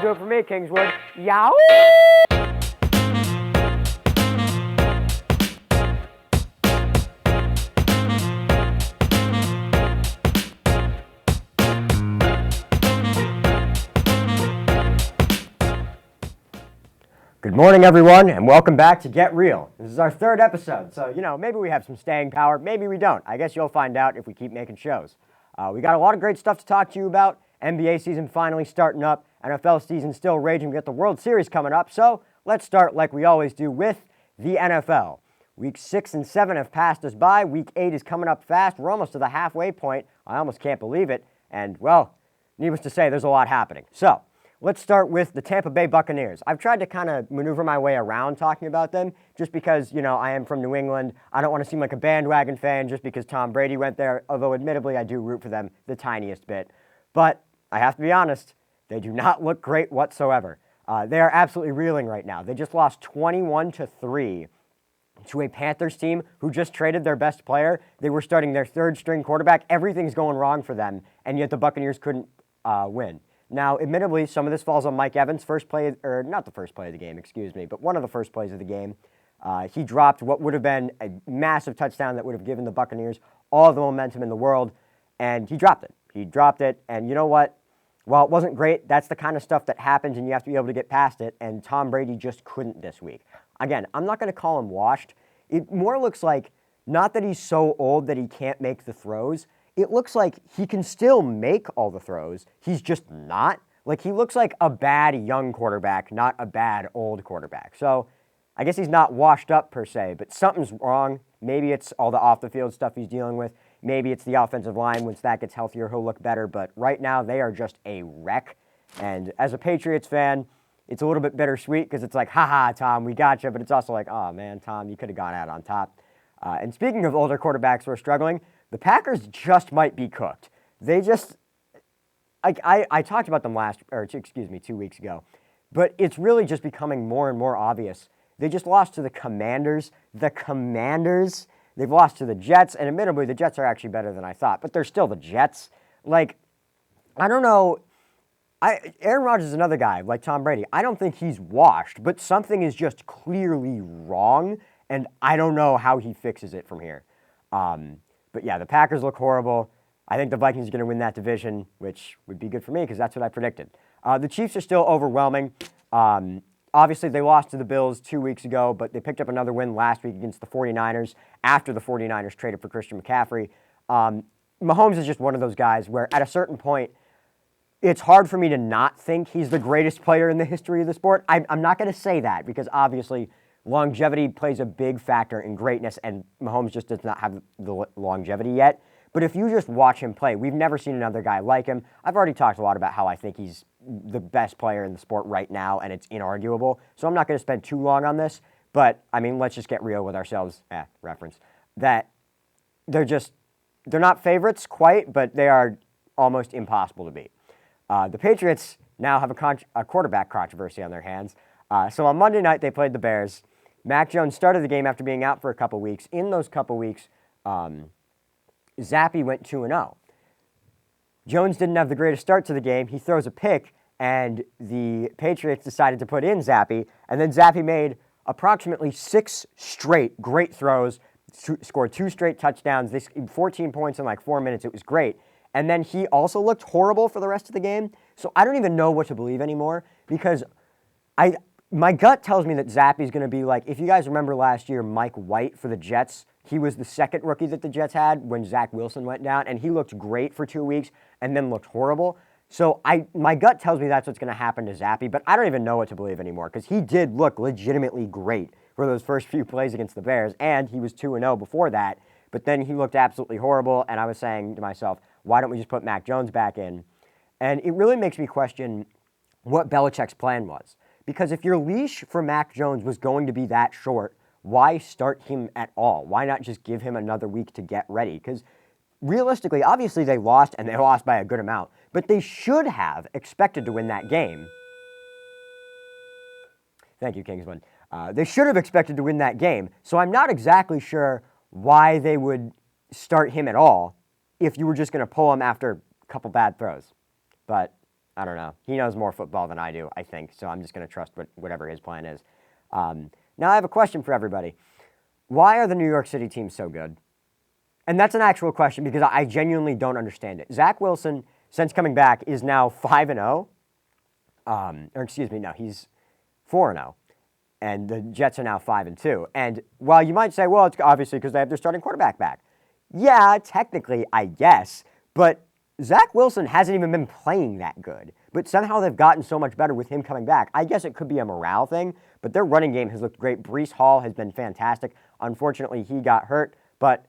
That'll do it for me, Kingswood. Yow! Good morning, everyone, and welcome back to Get Real. This is our third episode, so, maybe we have some staying power, maybe we don't. I guess you'll find out if we keep making shows. We got a lot of great stuff to talk to you about. NBA season finally starting up, NFL season still raging. We got the World Series coming up, so let's start like we always do with the NFL. Weeks 6 and 7 have passed us by. Week 8 is coming up fast. We're almost to the halfway point. I almost can't believe it, and, well, needless to say, there's a lot happening. So, let's start with the Tampa Bay Buccaneers. I've tried to kind of maneuver my way around talking about them just because, I am from New England. I don't want to seem like a bandwagon fan just because Tom Brady went there, although admittedly I do root for them the tiniest bit. But I have to be honest, they do not look great whatsoever. They are absolutely reeling right now. They just lost 21-3 to a Panthers team who just traded their best player. They were starting their third-string quarterback. Everything's going wrong for them, and yet the Buccaneers couldn't win. Now, admittedly, some of this falls on Mike Evans' first play, or not the first play of the game, excuse me, but one of the first plays of the game. He dropped what would have been a massive touchdown that would have given the Buccaneers all the momentum in the world, and he dropped it. He dropped it, and you know what? While it wasn't great, that's the kind of stuff that happens, and you have to be able to get past it, and Tom Brady just couldn't this week. Again, I'm not going to call him washed. It more looks like, not that he's so old that he can't make the throws, it looks like he can still make all the throws. He's just not. Like, he looks like a bad young quarterback, not a bad old quarterback. So, I guess he's not washed up per se, but something's wrong. Maybe it's all the off-the-field stuff he's dealing with. Maybe it's the offensive line. Once that gets healthier, he'll look better. But right now, they are just a wreck. And as a Patriots fan, it's a little bit bittersweet because it's like, ha-ha, Tom, we got you. But it's also like, oh, man, Tom, you could have gone out on top. And speaking of older quarterbacks who are struggling, the Packers just might be cooked. They just, I talked about them 2 weeks ago, but it's really just becoming more and more obvious. They just lost to the Commanders. They've lost to the Jets, and admittedly, the Jets are actually better than I thought, but they're still the Jets. Like, I don't know. Aaron Rodgers is another guy, like Tom Brady. I don't think he's washed, but something is just clearly wrong, and I don't know how he fixes it from here. But yeah, the Packers look horrible. I think the Vikings are going to win that division, which would be good for me because that's what I predicted. The Chiefs are still overwhelming. Obviously, they lost to the Bills 2 weeks ago, but they picked up another win last week against the 49ers after the 49ers traded for Christian McCaffrey. Mahomes is just one of those guys where at a certain point, it's hard for me to not think he's the greatest player in the history of the sport. I'm not going to say that because obviously longevity plays a big factor in greatness, and Mahomes just does not have the longevity yet. But if you just watch him play, we've never seen another guy like him. I've already talked a lot about how I think he's the best player in the sport right now, and it's inarguable. So I'm not going to spend too long on this. But, I mean, let's just get real with ourselves. Reference. That they're not favorites quite, but they are almost impossible to beat. The Patriots now have a quarterback controversy on their hands. So on Monday night, they played the Bears. Mac Jones started the game after being out for a couple weeks. In those couple weeks, Zappe went 2-0. Jones didn't have the greatest start to the game. He throws a pick, and the Patriots decided to put in Zappe, and then Zappe made approximately 6 straight great throws, scored 2 straight touchdowns. They scored 14 points in like 4 minutes. It was great. And then he also looked horrible for the rest of the game. So I don't even know what to believe anymore because my gut tells me that Zappe's going to be like, if you guys remember last year, Mike White for the Jets, he was the second rookie that the Jets had when Zach Wilson went down, and he looked great for 2 weeks and then looked horrible. So my gut tells me that's what's going to happen to Zappe, but I don't even know what to believe anymore because he did look legitimately great for those first few plays against the Bears, and he was 2-0 before that, but then he looked absolutely horrible, and I was saying to myself, why don't we just put Mac Jones back in? And it really makes me question what Belichick's plan was. Because if your leash for Mac Jones was going to be that short, why start him at all? Why not just give him another week to get ready? Because realistically, obviously they lost, and they lost by a good amount, but they should have expected to win that game. Thank you, Kingswood. They should have expected to win that game, so I'm not exactly sure why they would start him at all if you were just going to pull him after a couple bad throws. But I don't know. He knows more football than I do, I think. So I'm just going to trust whatever his plan is. Now I have a question for everybody. Why are the New York City teams so good? And that's an actual question because I genuinely don't understand it. Zach Wilson, since coming back, is now 5-0. He's 4-0. And the Jets are now 5-2. And while you might say, well, it's obviously because they have their starting quarterback back. Yeah, technically, I guess. But Zach Wilson hasn't even been playing that good. But somehow they've gotten so much better with him coming back. I guess it could be a morale thing, but their running game has looked great. Breece Hall has been fantastic. Unfortunately, he got hurt, but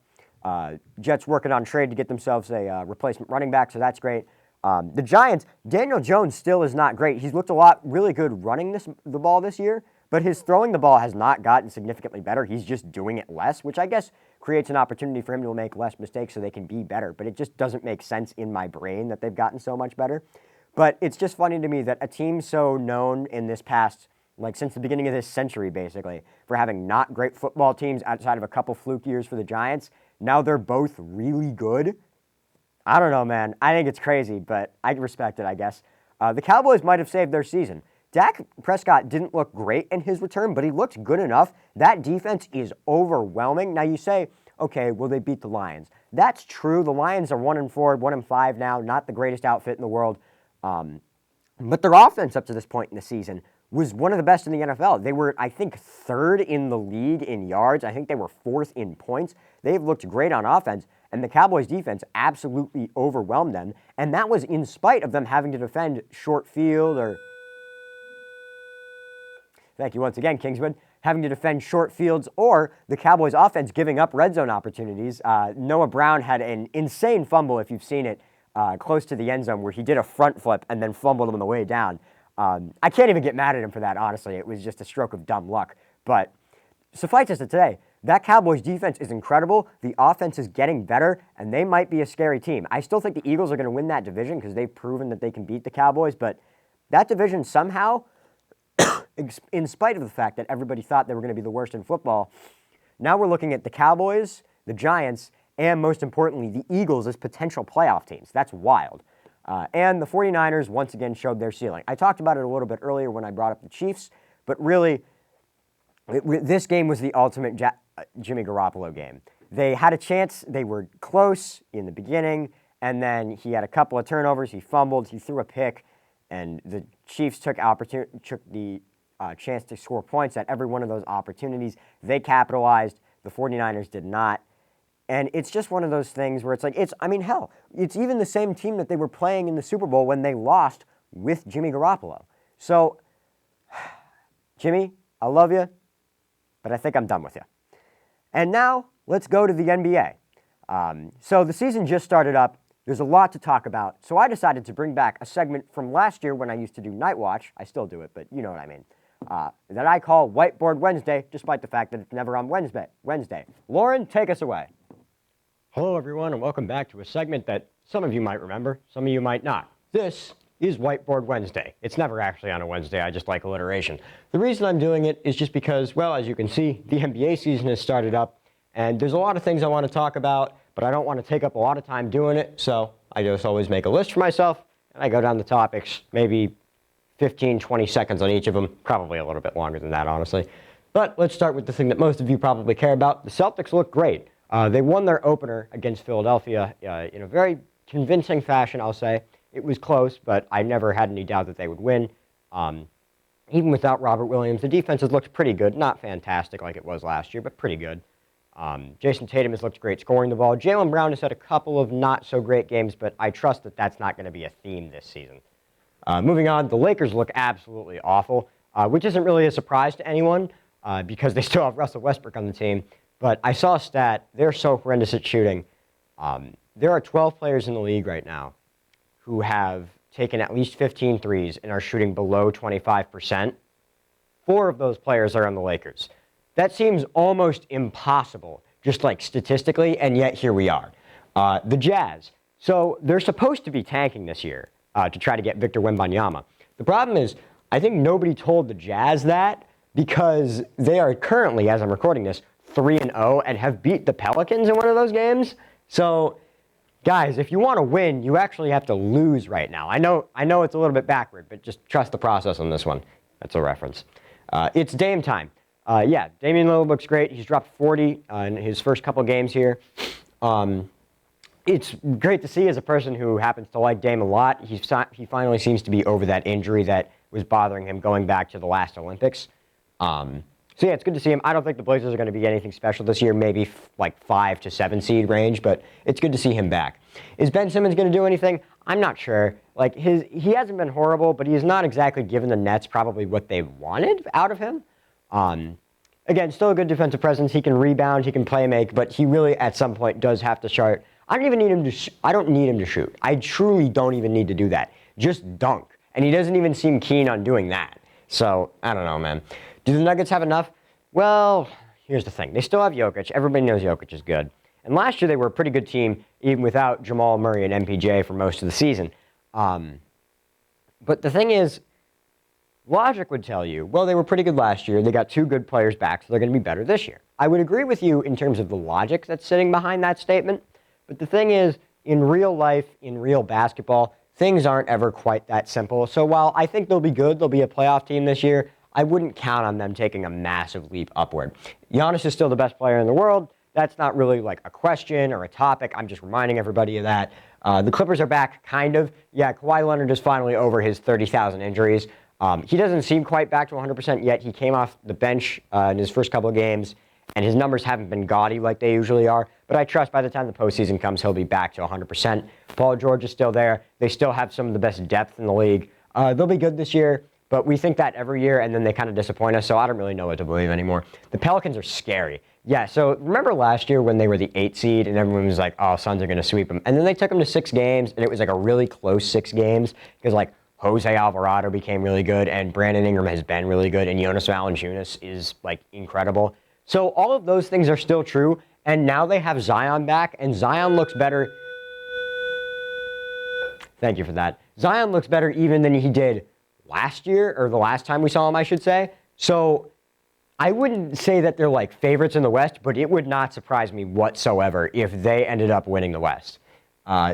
Jets working on trade to get themselves a replacement running back, so that's great. The Giants, Daniel Jones still is not great. He's looked really good running the ball this year, but his throwing the ball has not gotten significantly better. He's just doing it less, which I guess creates an opportunity for him to make less mistakes so they can be better. But it just doesn't make sense in my brain that they've gotten so much better. But it's just funny to me that a team so known in this past, like since the beginning of this century basically, for having not great football teams outside of a couple fluke years for the Giants, now they're both really good. I don't know, man. I think it's crazy, but I respect it, I guess. The Cowboys might have saved their season. Dak Prescott didn't look great in his return, but he looked good enough. That defense is overwhelming. Now you say, okay, will they beat the Lions? That's true. The Lions are 1-4, 1-5 now, not the greatest outfit in the world. But their offense up to this point in the season was one of the best in the NFL. They were, I think, third in the league in yards. I think they were fourth in points. They've looked great on offense, and the Cowboys' defense absolutely overwhelmed them, and that was in spite of them having to defend short field or... Thank you once again, Kingswood. Having to defend short fields or the Cowboys' offense giving up red zone opportunities. Noah Brown had an insane fumble, if you've seen it, close to the end zone where he did a front flip and then fumbled him on the way down. I can't even get mad at him for that, honestly. It was just a stroke of dumb luck. But suffice it to say, that Cowboys defense is incredible. The offense is getting better, and they might be a scary team. I still think the Eagles are going to win that division because they've proven that they can beat the Cowboys, but that division somehow, in spite of the fact that everybody thought they were going to be the worst in football, now we're looking at the Cowboys, the Giants, and most importantly, the Eagles as potential playoff teams. That's wild. And the 49ers once again showed their ceiling. I talked about it a little bit earlier when I brought up the Chiefs, but really, this game was the ultimate Jimmy Garoppolo game. They had a chance. They were close in the beginning, and then he had a couple of turnovers. He fumbled. He threw a pick, and the Chiefs took the chance to score points at every one of those opportunities. They capitalized. The 49ers did not. And it's just one of those things where it's like, it's even the same team that they were playing in the Super Bowl when they lost with Jimmy Garoppolo. So, Jimmy, I love you, but I think I'm done with you. And now, let's go to the NBA. So the season just started up. There's a lot to talk about. So I decided to bring back a segment from last year when I used to do Night Watch. I still do it, but you know what I mean. That I call Whiteboard Wednesday, despite the fact that it's never on Wednesday. Lauren, take us away. Hello, everyone, and welcome back to a segment that some of you might remember, some of you might not. This is Whiteboard Wednesday. It's never actually on a Wednesday. I just like alliteration. The reason I'm doing it is just because, well, as you can see, the NBA season has started up, and there's a lot of things I want to talk about, but I don't want to take up a lot of time doing it, so I just always make a list for myself, and I go down the topics, maybe 15, 20 seconds on each of them, probably a little bit longer than that, honestly. But let's start with the thing that most of you probably care about. The Celtics look great. They won their opener against Philadelphia in a very convincing fashion, I'll say. It was close, but I never had any doubt that they would win. Even without Robert Williams, the defense has looked pretty good. Not fantastic like it was last year, but pretty good. Jason Tatum has looked great scoring the ball. Jaylen Brown has had a couple of not-so-great games, but I trust that that's not going to be a theme this season. Moving on, the Lakers look absolutely awful, which isn't really a surprise to anyone because they still have Russell Westbrook on the team. But I saw a stat. They're so horrendous at shooting. There are 12 players in the league right now who have taken at least 15 threes and are shooting below 25%. 4 of those players are on the Lakers. That seems almost impossible, just like statistically, and yet here we are. The Jazz. So they're supposed to be tanking this year to try to get Victor Wembanyama. The problem is, I think nobody told the Jazz that because they are currently, as I'm recording this, 3-0 and have beat the Pelicans in one of those games. So Guys, if you want to win, you actually have to lose right now. I know it's a little bit backward, but just trust the process on this one. That's a reference. It's Dame time. Yeah, Damian Lillard looks great. He's dropped 40 in his first couple games here. It's great to see as a person who happens to like Dame a lot. He finally seems to be over that injury that was bothering him going back to the last Olympics. So yeah, it's good to see him. I don't think the Blazers are going to be anything special this year, maybe like 5 to 7 seed range, but it's good to see him back. Is Ben Simmons going to do anything? I'm not sure. Like he hasn't been horrible, but he's not exactly given the Nets probably what they wanted out of him. Again, still a good defensive presence. He can rebound, he can play make, but he really at some point does have to start. I don't need him to shoot. I truly don't even need to do that. Just dunk. And he doesn't even seem keen on doing that. So, I don't know, man. Do the Nuggets have enough? Well, here's the thing. They still have Jokic. Everybody knows Jokic is good. And last year they were a pretty good team, even without Jamal Murray and MPJ for most of the season. But the thing is, logic would tell you, well, they were pretty good last year. They got 2 good players back, so they're going to be better this year. I would agree with you in terms of the logic that's sitting behind that statement. But the thing is, in real life, in real basketball, things aren't ever quite that simple. So while I think they'll be good, they'll be a playoff team this year, I wouldn't count on them taking a massive leap upward. Giannis is still the best player in the world. That's not really like a question or a topic. I'm just reminding everybody of that. The Clippers are back, kind of. Yeah, Kawhi Leonard is finally over his 30,000 injuries. He doesn't seem quite back to 100% yet. He came off the bench in his first couple of games, and his numbers haven't been gaudy like they usually are. But I trust by the time the postseason comes, he'll be back to 100%. Paul George is still there. They still have some of the best depth in the league. They'll be good this year. But we think that every year, and then they kind of disappoint us, so I don't really know what to believe anymore. The Pelicans are scary. Yeah, so remember last year when they were the 8 seed, and everyone was like, oh, Suns are going to sweep them. And then they took them to 6 games, and it was like a really close 6 games, because like Jose Alvarado became really good, and Brandon Ingram has been really good, and Jonas Valanciunas is like incredible. So all of those things are still true, and now they have Zion back, and Zion looks better. Thank you for that. Zion looks better even than he did last year, or the last time we saw him, I should say. So I wouldn't say that they're like favorites in the West, but it would not surprise me whatsoever if they ended up winning the West.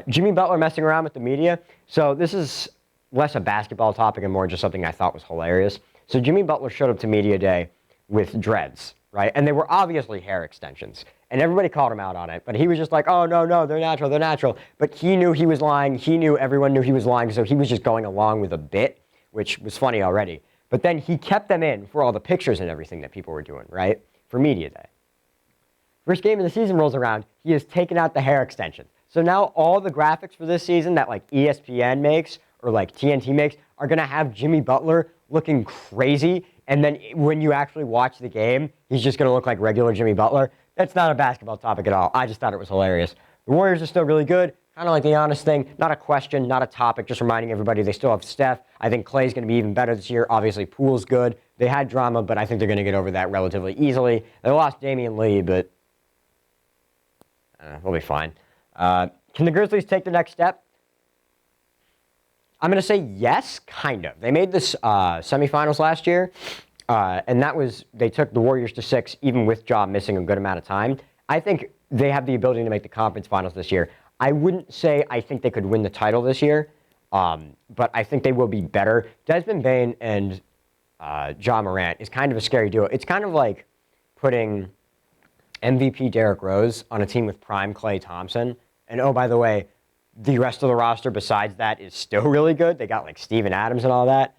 Jimmy Butler messing around with the media. So this is less a basketball topic and more just something I thought was hilarious. So Jimmy Butler showed up to media day with dreads, right? And they were obviously hair extensions. And everybody called him out on it. But he was just like, oh, no, they're natural, they're natural. But he knew he was lying. He knew everyone knew he was lying. So he was just going along with a bit, which was funny already. But then he kept them in for all the pictures and everything that people were doing, right? For media day. First game of the season rolls around, he has taken out the hair extension. So now all the graphics for this season that like ESPN makes or like TNT makes are going to have Jimmy Butler looking crazy. And then when you actually watch the game, he's just going to look like regular Jimmy Butler. That's not a basketball topic at all. I just thought it was hilarious. The Warriors are still really good. Kind of like the honest thing, not a question, not a topic, just reminding everybody they still have Steph. I think Klay's going to be even better this year. Obviously, Poole's good. They had drama, but I think they're going to get over that relatively easily. They lost Damian Lee, but we'll be fine. Can the Grizzlies take the next step? I'm going to say yes, kind of. They made this semifinals last year, and that was, they took the Warriors to 6, even with Ja missing a good amount of time. I think they have the ability to make the conference finals this year. I wouldn't say I think they could win the title this year, but I think they will be better. Desmond Bane and Ja Morant is kind of a scary duo. It's kind of like putting MVP Derrick Rose on a team with prime Klay Thompson. And oh, by the way, the rest of the roster besides that is still really good. They got like Steven Adams and all that.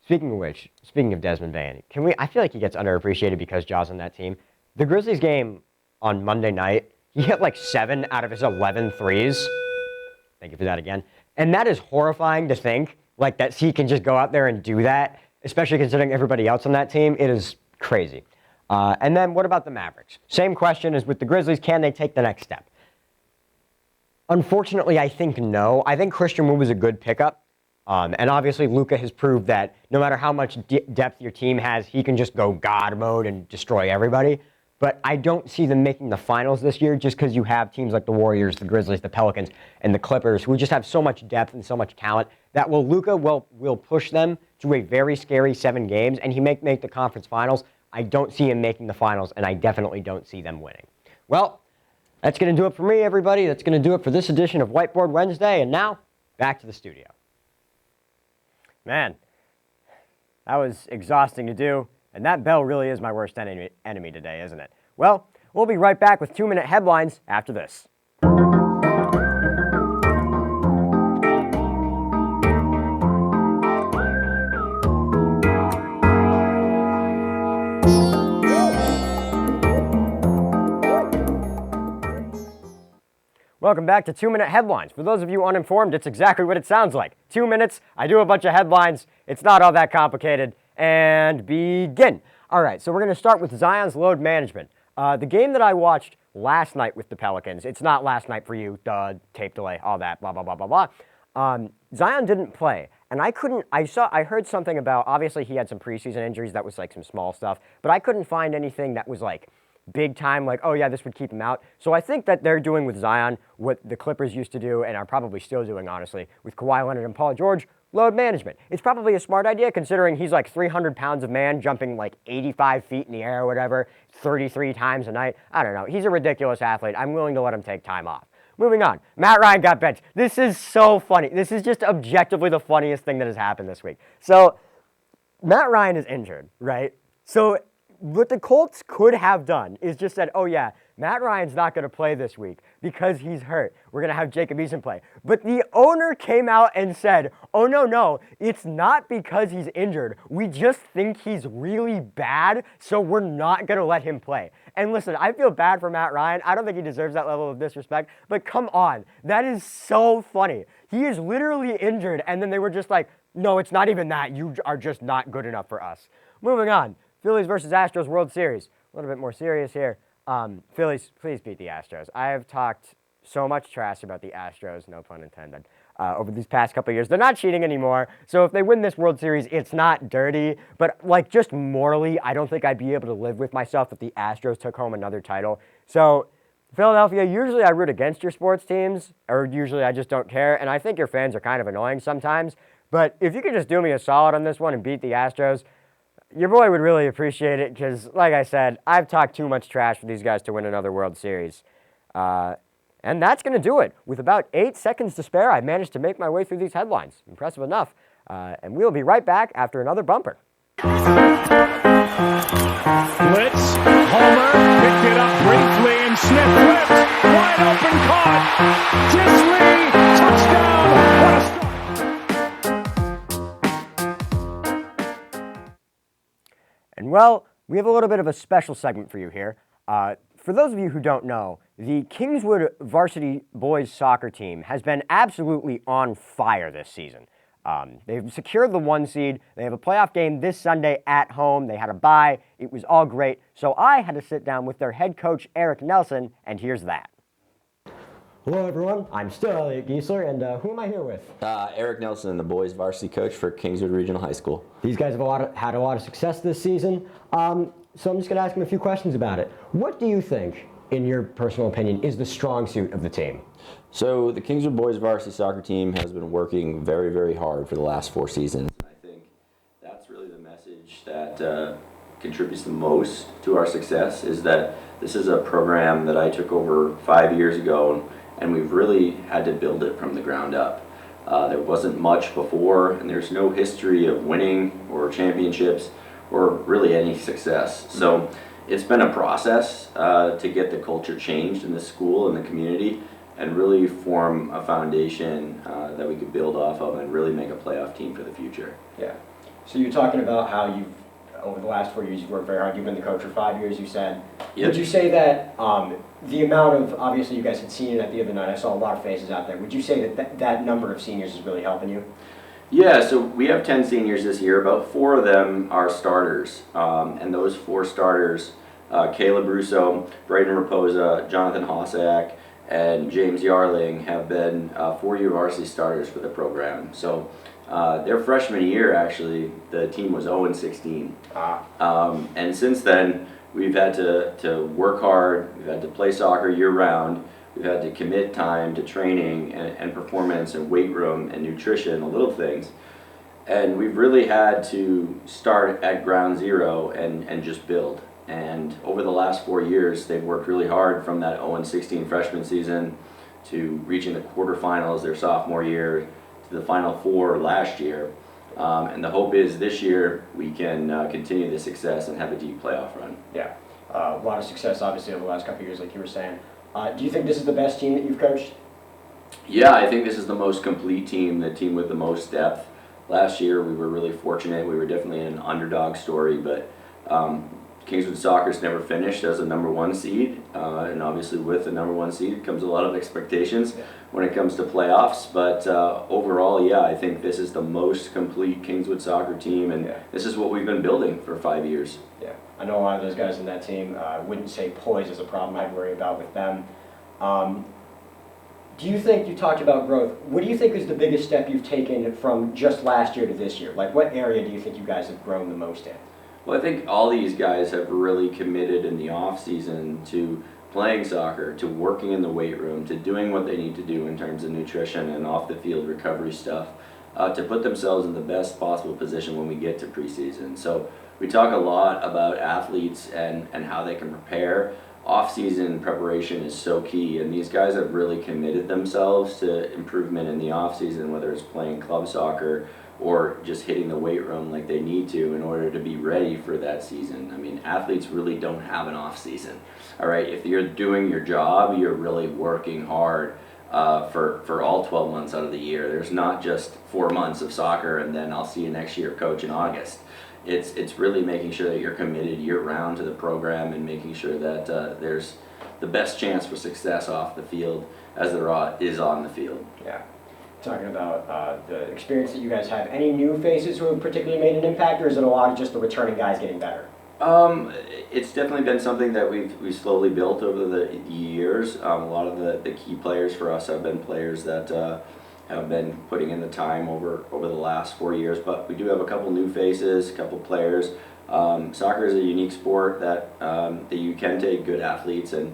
Speaking of which, speaking of Desmond Bane, I feel like he gets underappreciated because Ja's on that team. The Grizzlies game on Monday night, he hit like 7 out of his 11 threes. Thank you for that again. And that is horrifying to think, like that he can just go out there and do that, especially considering everybody else on that team. It is crazy. And then what about the Mavericks? Same question as with the Grizzlies. Can they take the next step? Unfortunately, I think no. I think Christian Wood was a good pickup. And obviously, Luka has proved that no matter how much depth your team has, he can just go God mode and destroy everybody. But I don't see them making the finals this year just because you have teams like the Warriors, the Grizzlies, the Pelicans, and the Clippers who just have so much depth and so much talent that Luka will push them to a very scary 7 games, and he may make the conference finals. I don't see him making the finals, and I definitely don't see them winning. Well, That's going to do it for me, everybody. That's going to do it for this edition of Whiteboard Wednesday. And now, back to the studio. Man, that was exhausting to do. And that bell really is my worst enemy today, isn't it? Well, we'll be right back with 2-minute headlines after this. Welcome back to 2-minute headlines. For those of you uninformed, it's exactly what it sounds like. 2 minutes, I do a bunch of headlines. It's not all that complicated. And begin. All right, so we're going to start with Zion's load management. The game that I watched last night with the Pelicans, it's not last night for you, tape delay, all that, blah, blah, blah, blah, blah. Zion didn't play. And I heard something about, obviously he had some preseason injuries, that was like some small stuff, but I couldn't find anything that was like big time, like, oh yeah, this would keep him out. So I think that they're doing with Zion what the Clippers used to do, and are probably still doing, honestly, with Kawhi Leonard and Paul George, load management. It's probably a smart idea considering he's like 300 pounds of man jumping like 85 feet in the air or whatever, 33 times a night. I don't know. He's a ridiculous athlete. I'm willing to let him take time off. Moving on. Matt Ryan got benched. This is so funny. This is just objectively the funniest thing that has happened this week. So Matt Ryan is injured, right? So what the Colts could have done is just said, oh yeah, Matt Ryan's not going to play this week because he's hurt. We're going to have Jacob Eason play. But the owner came out and said, oh no, it's not because he's injured. We just think he's really bad, so we're not going to let him play. And listen, I feel bad for Matt Ryan. I don't think he deserves that level of disrespect, but come on. That is so funny. He is literally injured, and then they were just like, no, it's not even that. You are just not good enough for us. Moving on. Phillies versus Astros World Series. A little bit more serious here. Phillies, please beat the Astros. I have talked so much trash about the Astros, no pun intended, over these past couple of years. They're not cheating anymore, so if they win this World Series, it's not dirty. But like just morally, I don't think I'd be able to live with myself if the Astros took home another title. So Philadelphia, usually I root against your sports teams, or usually I just don't care, and I think your fans are kind of annoying sometimes. But if you could just do me a solid on this one and beat the Astros, your boy would really appreciate it because, like I said, I've talked too much trash for these guys to win another World Series. And that's going to do it. With about 8 seconds to spare, I managed to make my way through these headlines. Impressive enough. And we'll be right back after another bumper. Blitz, Homer, picked it up briefly, and Smith flipped, wide open, caught, Disley, touchdown, what a start. And well, we have a little bit of a special segment for you here. For those of you who don't know, the Kingswood varsity boys soccer team has been absolutely on fire this season. They've secured the 1 seed. They have a playoff game this Sunday at home. They had a bye. It was all great. So I had to sit down with their head coach, Eric Nelson, and here's that. Hello, everyone. I'm still Elliot Giesler, and who am I here with? Eric Nelson, the boys varsity coach for Kingswood Regional High School. These guys have had a lot of success this season, so I'm just going to ask them a few questions about it. What do you think, in your personal opinion, is the strong suit of the team? So the Kingswood boys varsity soccer team has been working very, very hard for the last 4 seasons. I think that's really the message that contributes the most to our success, is that this is a program that I took over 5 years ago, and we've really had to build it from the ground up. There wasn't much before, and there's no history of winning or championships or really any success. So it's been a process to get the culture changed in the school and the community, and really form a foundation that we could build off of and really make a playoff team for the future. Yeah. So you're talking about how you've, over the last 4 years, you've worked very hard. You've been the coach for 5 years, you said. Yep. Would you say that the amount of, obviously you guys had seen it at the other night, I saw a lot of faces out there. Would you say that that number of seniors is really helping you? Yeah, so we have 10 seniors this year. About 4 of them are starters. And those 4 starters, Caleb Russo, Braden Raposa, Jonathan Hossack, and James Yarling, have been 4-year varsity starters for the program. So their freshman year, actually, the team was 0-16. And since then, we've had to work hard. We've had to play soccer year-round. We've had to commit time to training and performance and weight room and nutrition, the little things. And we've really had to start at ground zero and just build. And over the last 4 years, they've worked really hard from that 0-16 freshman season to reaching the quarterfinals their sophomore year to the Final Four last year. And the hope is this year we can continue the success and have a deep playoff run. Yeah, a lot of success obviously over the last couple of years, like you were saying. Do you think this is the best team that you've coached? Yeah, I think this is the most complete team, the team with the most depth. Last year we were really fortunate. We were definitely in an underdog story, but Kingswood Soccer's never finished as a number 1 seed, and obviously with the number 1 seed comes a lot of expectations when it comes to playoffs. But overall, yeah, I think this is the most complete Kingswood Soccer team, and this is what we've been building for 5 years. Yeah, I know a lot of those guys in that team. I wouldn't say poise is a problem I'd worry about with them. Do you think, you talked about growth, what do you think is the biggest step you've taken from just last year to this year? Like, what area do you think you guys have grown the most in? Well, I think all these guys have really committed in the off season to playing soccer, to working in the weight room, to doing what they need to do in terms of nutrition and off the field recovery stuff, to put themselves in the best possible position when we get to preseason. So we talk a lot about athletes and how they can prepare. Off-season preparation is so key, and these guys have really committed themselves to improvement in the off-season, whether it's playing club soccer or just hitting the weight room like they need to in order to be ready for that season. I mean, athletes really don't have an off-season. All right, if you're doing your job, you're really working hard for all 12 months out of the year. There's not just 4 months of soccer and then I'll see you next year, coach, in August. It's really making sure that you're committed year-round to the program and making sure that there's the best chance for success off the field as there is on the field. Yeah. Talking about the experience that you guys have, any new faces who have particularly made an impact, or is it a lot of just the returning guys getting better? It's definitely been something that we've slowly built over the years. A lot of the key players for us have been players that have been putting in the time over the last 4 years, but we do have a couple new faces, a couple players. Soccer is a unique sport that you can take good athletes and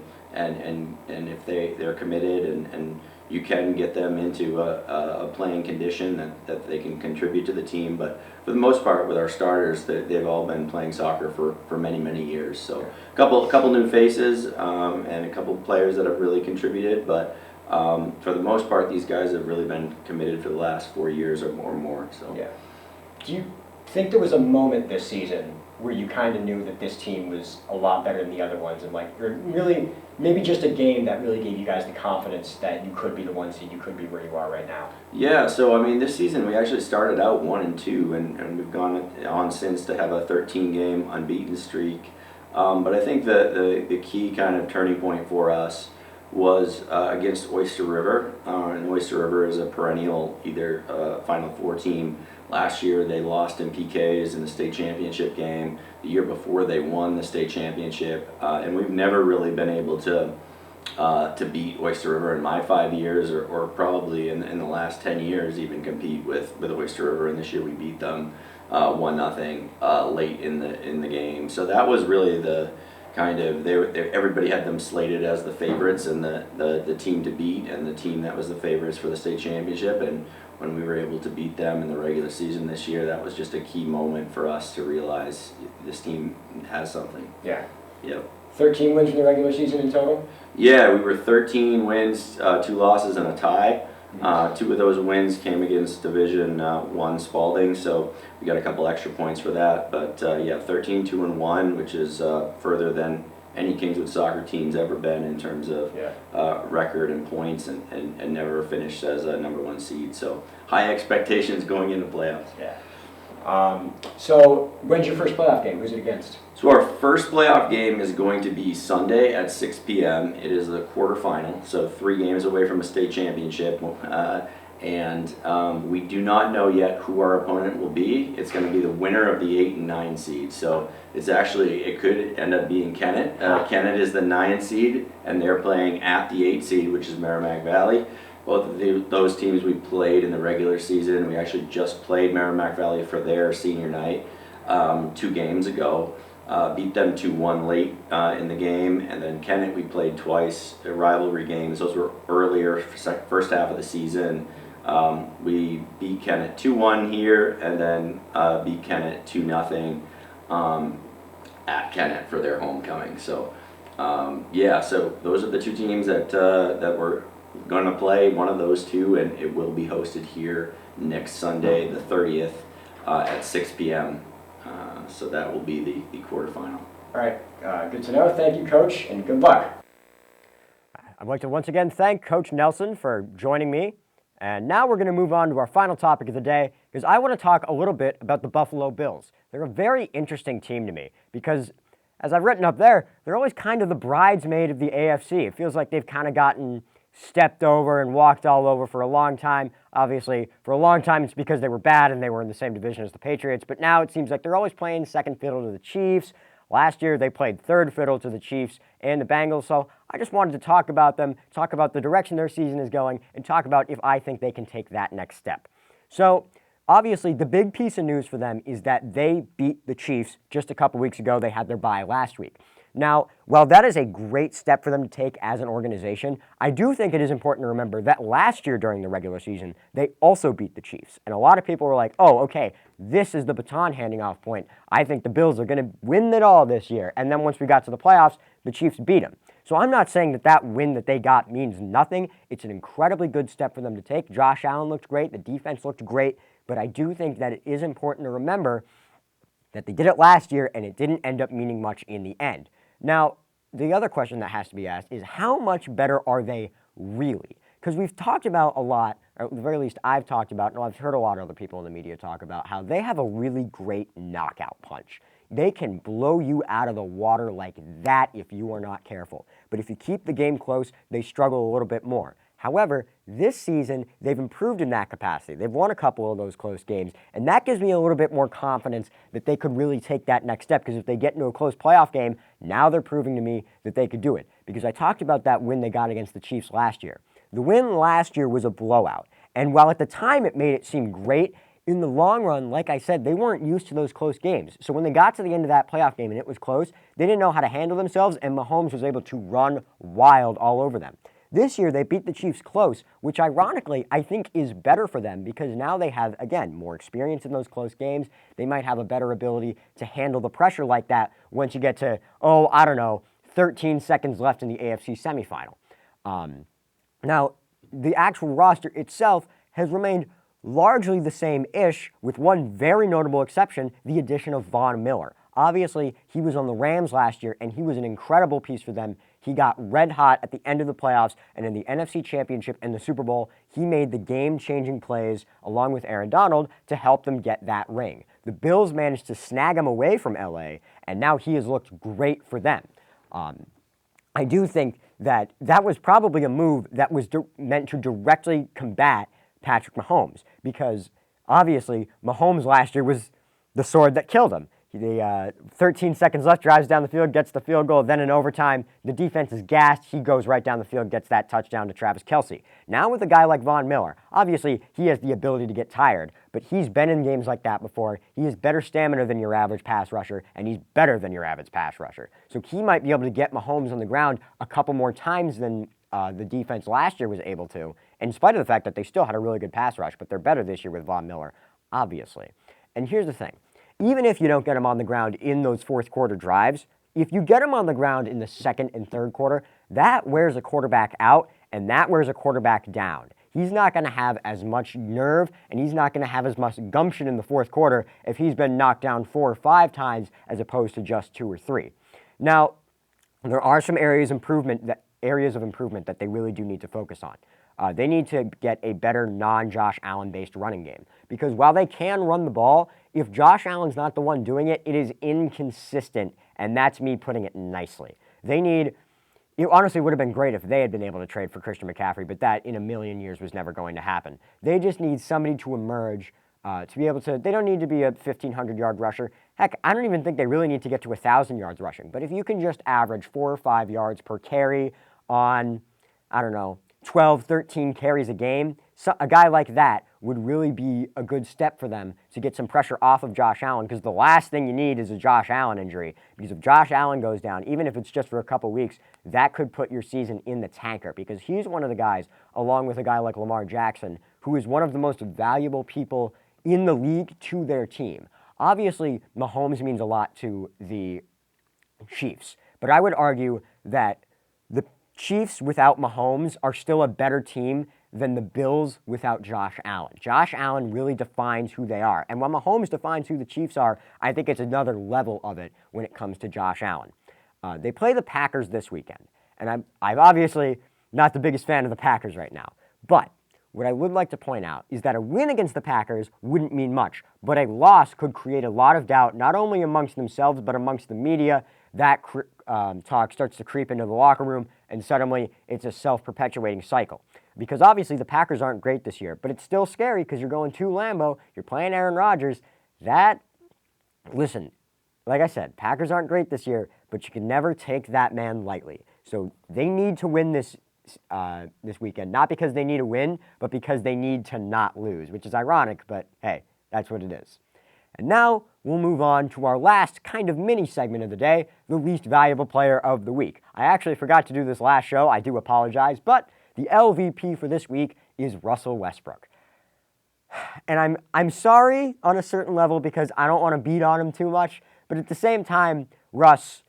if they're committed and you can get them into a playing condition that they can contribute to the team. But for the most part, with our starters, they've all been playing soccer for many years. So a couple new faces and a couple players that have really contributed, but for the most part, these guys have really been committed for the last 4 years or more. So yeah. Do you think there was a moment this season where you kind of knew that this team was a lot better than the other ones, and or really maybe just a game that really gave you guys the confidence that you could be the 1 seed, you could be where you are right now? Yeah, so I mean, this season we actually started out 1-2, and we've gone on since to have a 13-game unbeaten streak. But I think the key kind of turning point for us was against Oyster River, and Oyster River is a perennial either Final Four team. Last year they lost in PKs in the state championship game. The year before they won the state championship, and we've never really been able to beat Oyster River in my 5 years, or probably in the last 10 years even compete with Oyster River. And this year we beat them 1-0 late in the game. So that was really the kind of everybody had them slated as the favorites and the team to beat and the team that was the favorites for the state championship. And when we were able to beat them in the regular season this year, that was just a key moment for us to realize this team has something. Yeah. Yep. 13 wins in the regular season in total? Yeah, we were 13 wins, 2 losses, and a tie. 2 of those wins came against Division 1 Spalding, so we got a couple extra points for that. But yeah, 13-2-1, which is further than any Kingswood Soccer team's ever been in terms of record and points, and never finished as a number 1 seed. So high expectations going into playoffs. Yeah. So when's your first playoff game? Who's it against? So our first playoff game is going to be Sunday at 6 p.m. It is the quarterfinal, so 3 games away from a state championship. And we do not know yet who our opponent will be. It's going to be the winner of the 8 and 9 seed. So it could end up being Kennett. Kennett is the 9 seed, and they're playing at the 8 seed, which is Merrimack Valley. Both of those teams we played in the regular season. We actually just played Merrimack Valley for their senior night 2 games ago. Beat them 2-1 late in the game, and then Kennett we played twice, rivalry games. Those were earlier, first half of the season. We beat Kennett 2-1 here, and then beat Kennett 2-0 at Kennett for their homecoming. So, so those are the two teams that we're going to play. One of those two, and it will be hosted here next Sunday, the 30th, at 6 p.m. So that will be the quarterfinal. All right, good to know. Thank you, Coach, and good luck. I'd like to once again thank Coach Nelson for joining me. And now we're going to move on to our final topic of the day, because I want to talk a little bit about the Buffalo Bills. They're a very interesting team to me because, as I've written up there, they're always kind of the bridesmaid of the AFC. It feels like they've kind of gotten stepped over and walked all over for a long time. Obviously, for a long time it's because they were bad and they were in the same division as the Patriots, but now it seems like they're always playing second fiddle to the Chiefs. Last year, they played third fiddle to the Chiefs and the Bengals, so I just wanted to talk about them, talk about the direction their season is going, and talk about if I think they can take that next step. So, obviously, the big piece of news for them is that they beat the Chiefs just a couple weeks ago. They had their bye last week. Now, while that is a great step for them to take as an organization, I do think it is important to remember that last year during the regular season, they also beat the Chiefs. And a lot of people were like, oh, okay, this is the baton handing off point. I think the Bills are going to win it all this year. And then once we got to the playoffs, the Chiefs beat them. So I'm not saying that that win that they got means nothing. It's an incredibly good step for them to take. Josh Allen looked great. The defense looked great. But I do think that it is important to remember that they did it last year and it didn't end up meaning much in the end. Now, the other question that has to be asked is how much better are they really? Because we've talked about a lot, or at the very least I've talked about, and I've heard a lot of other people in the media talk about how they have a really great knockout punch. They can blow you out of the water like that if you are not careful. But if you keep the game close, they struggle a little bit more. However, this season, they've improved in that capacity. They've won a couple of those close games, and that gives me a little bit more confidence that they could really take that next step, because if they get into a close playoff game, now they're proving to me that they could do it. Because I talked about that win they got against the Chiefs last year. The win last year was a blowout, and while at the time it made it seem great, in the long run, like I said, they weren't used to those close games. So when they got to the end of that playoff game and it was close, they didn't know how to handle themselves, and Mahomes was able to run wild all over them. This year, they beat the Chiefs close, which ironically, I think is better for them because now they have, again, more experience in those close games. They might have a better ability to handle the pressure like that once you get to, 13 seconds left in the AFC semifinal. Now, the actual roster itself has remained largely the same-ish, with one very notable exception, the addition of Von Miller. Obviously, he was on the Rams last year, and he was an incredible piece for them. He got red hot at the end of the playoffs, and in the NFC Championship and the Super Bowl, he made the game-changing plays along with Aaron Donald to help them get that ring. The Bills managed to snag him away from LA, and now he has looked great for them. I do think that that was probably a move that was meant to directly combat Patrick Mahomes, because obviously Mahomes last year was the sword that killed him. The 13 seconds left, drives down the field, gets the field goal, then in overtime, the defense is gassed, he goes right down the field, gets that touchdown to Travis Kelce. Now with a guy like Von Miller, obviously he has the ability to get tired, but he's been in games like that before. He has better stamina than your average pass rusher, and he's better than your average pass rusher. So he might be able to get Mahomes on the ground a couple more times than the defense last year was able to, in spite of the fact that they still had a really good pass rush, but they're better this year with Von Miller, obviously. And here's the thing. Even if you don't get him on the ground in those fourth quarter drives, if you get him on the ground in the second and third quarter, that wears a quarterback out and that wears a quarterback down. He's not going to have as much nerve and he's not going to have as much gumption in the fourth quarter if he's been knocked down 4 or 5 times as opposed to just 2 or 3. Now, there are some areas of improvement that they really do need to focus on. They need to get a better non-Josh Allen-based running game. Because while they can run the ball, if Josh Allen's not the one doing it, it is inconsistent, and that's me putting it nicely. It honestly would have been great if they had been able to trade for Christian McCaffrey, but that in a million years was never going to happen. They just need somebody to emerge to be able to, they don't need to be a 1,500-yard rusher. Heck, I don't even think they really need to get to 1,000 yards rushing. But if you can just average 4 or 5 yards per carry on, 12, 13 carries a game, so a guy like that would really be a good step for them to get some pressure off of Josh Allen, because the last thing you need is a Josh Allen injury. Because if Josh Allen goes down, even if it's just for a couple weeks, that could put your season in the tanker, because he's one of the guys, along with a guy like Lamar Jackson, who is one of the most valuable people in the league to their team. Obviously, Mahomes means a lot to the Chiefs. But I would argue that the Chiefs without Mahomes are still a better team than the Bills without Josh Allen. Josh Allen really defines who they are. And when Mahomes defines who the Chiefs are, I think it's another level of it when it comes to Josh Allen. They play the Packers this weekend. And I'm obviously not the biggest fan of the Packers right now. But what I would like to point out is that a win against the Packers wouldn't mean much, but a loss could create a lot of doubt, not only amongst themselves, but amongst the media. That talk starts to creep into the locker room, and suddenly it's a self-perpetuating cycle. Because obviously the Packers aren't great this year, but it's still scary because you're going to Lambeau, you're playing Aaron Rodgers. Listen, like I said, Packers aren't great this year, but you can never take that man lightly. So they need to win this weekend, not because they need a win, but because they need to not lose, which is ironic, but hey, that's what it is. And now we'll move on to our last kind of mini segment of the day, the least valuable player of the week. I actually forgot to do this last show. I do apologize, but the LVP for this week is Russell Westbrook. And I'm sorry on a certain level because I don't want to beat on him too much, but at the same time, Russ,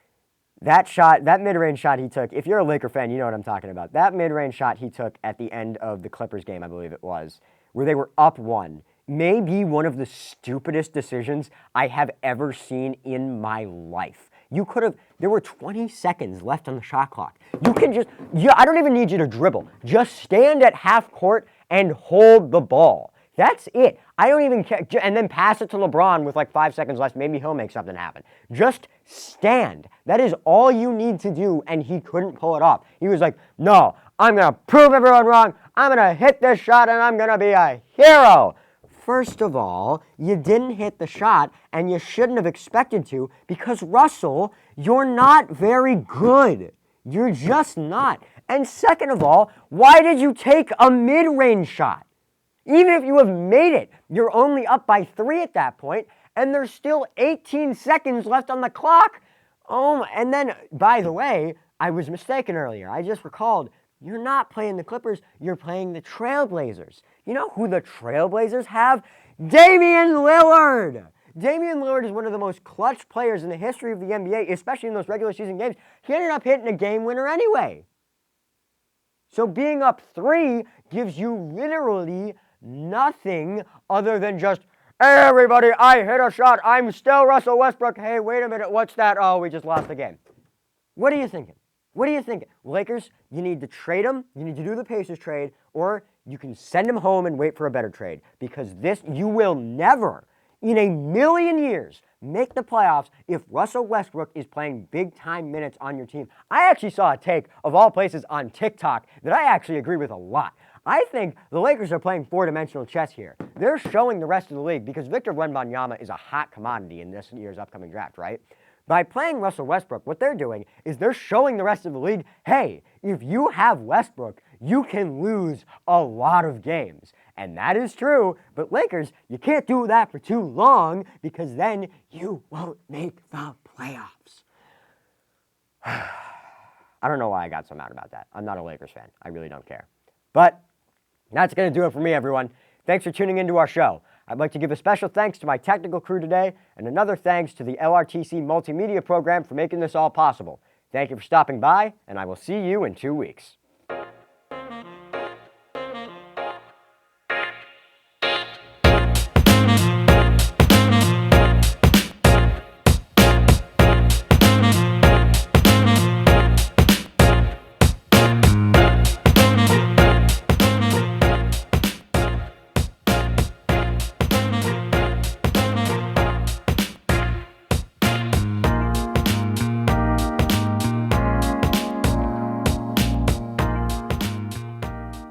that mid-range shot he took, if you're a Laker fan, you know what I'm talking about. That mid-range shot he took at the end of the Clippers game, I believe it was, where they were up 1, may be one of the stupidest decisions I have ever seen in my life. There were 20 seconds left on the shot clock. I don't even need you to dribble. Just stand at half court and hold the ball. That's it. I don't even care. And then pass it to LeBron with like 5 seconds left. Maybe he'll make something happen. Just stand. That is all you need to do, and he couldn't pull it off. He was like, no, I'm going to prove everyone wrong. I'm going to hit this shot, and I'm going to be a hero. First of all, you didn't hit the shot, and you shouldn't have expected to, because Russell, you're not very good. You're just not. And second of all, why did you take a mid-range shot? Even if you have made it, you're only up by 3 at that point, and there's still 18 seconds left on the clock. Oh, and then, by the way, I was mistaken earlier. I just recalled, you're not playing the Clippers, you're playing the Trailblazers. You know who the Trailblazers have? Damian Lillard! Damian Lillard is one of the most clutch players in the history of the NBA, especially in those regular season games. He ended up hitting a game winner anyway. So being up 3 gives you literally nothing other than just, hey everybody, I hit a shot, I'm still Russell Westbrook. Hey, wait a minute, what's that? Oh, we just lost the game. What are you thinking? What are you thinking? Lakers, you need to trade him, you need to do the Pacers trade, or you can send him home and wait for a better trade. Because you will never, in a million years, make the playoffs if Russell Westbrook is playing big-time minutes on your team. I actually saw a take, of all places, on TikTok that I actually agree with a lot. I think the Lakers are playing 4-dimensional chess here. They're showing the rest of the league, because Victor Wembanyama is a hot commodity in this year's upcoming draft, right? By playing Russell Westbrook, what they're doing is they're showing the rest of the league, hey, if you have Westbrook, you can lose a lot of games. And that is true, but Lakers, you can't do that for too long because then you won't make the playoffs. I don't know why I got so mad about that. I'm not a Lakers fan. I really don't care. But that's going to do it for me, everyone. Thanks for tuning into our show. I'd like to give a special thanks to my technical crew today, and another thanks to the LRTC Multimedia Program for making this all possible. Thank you for stopping by, and I will see you in 2 weeks.